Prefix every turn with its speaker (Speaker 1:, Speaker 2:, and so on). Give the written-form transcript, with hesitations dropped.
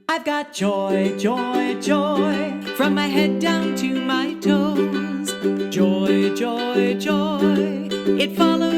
Speaker 1: I've got joy, joy, joy, from my head down to my toes. Joy, joy, joy, it follows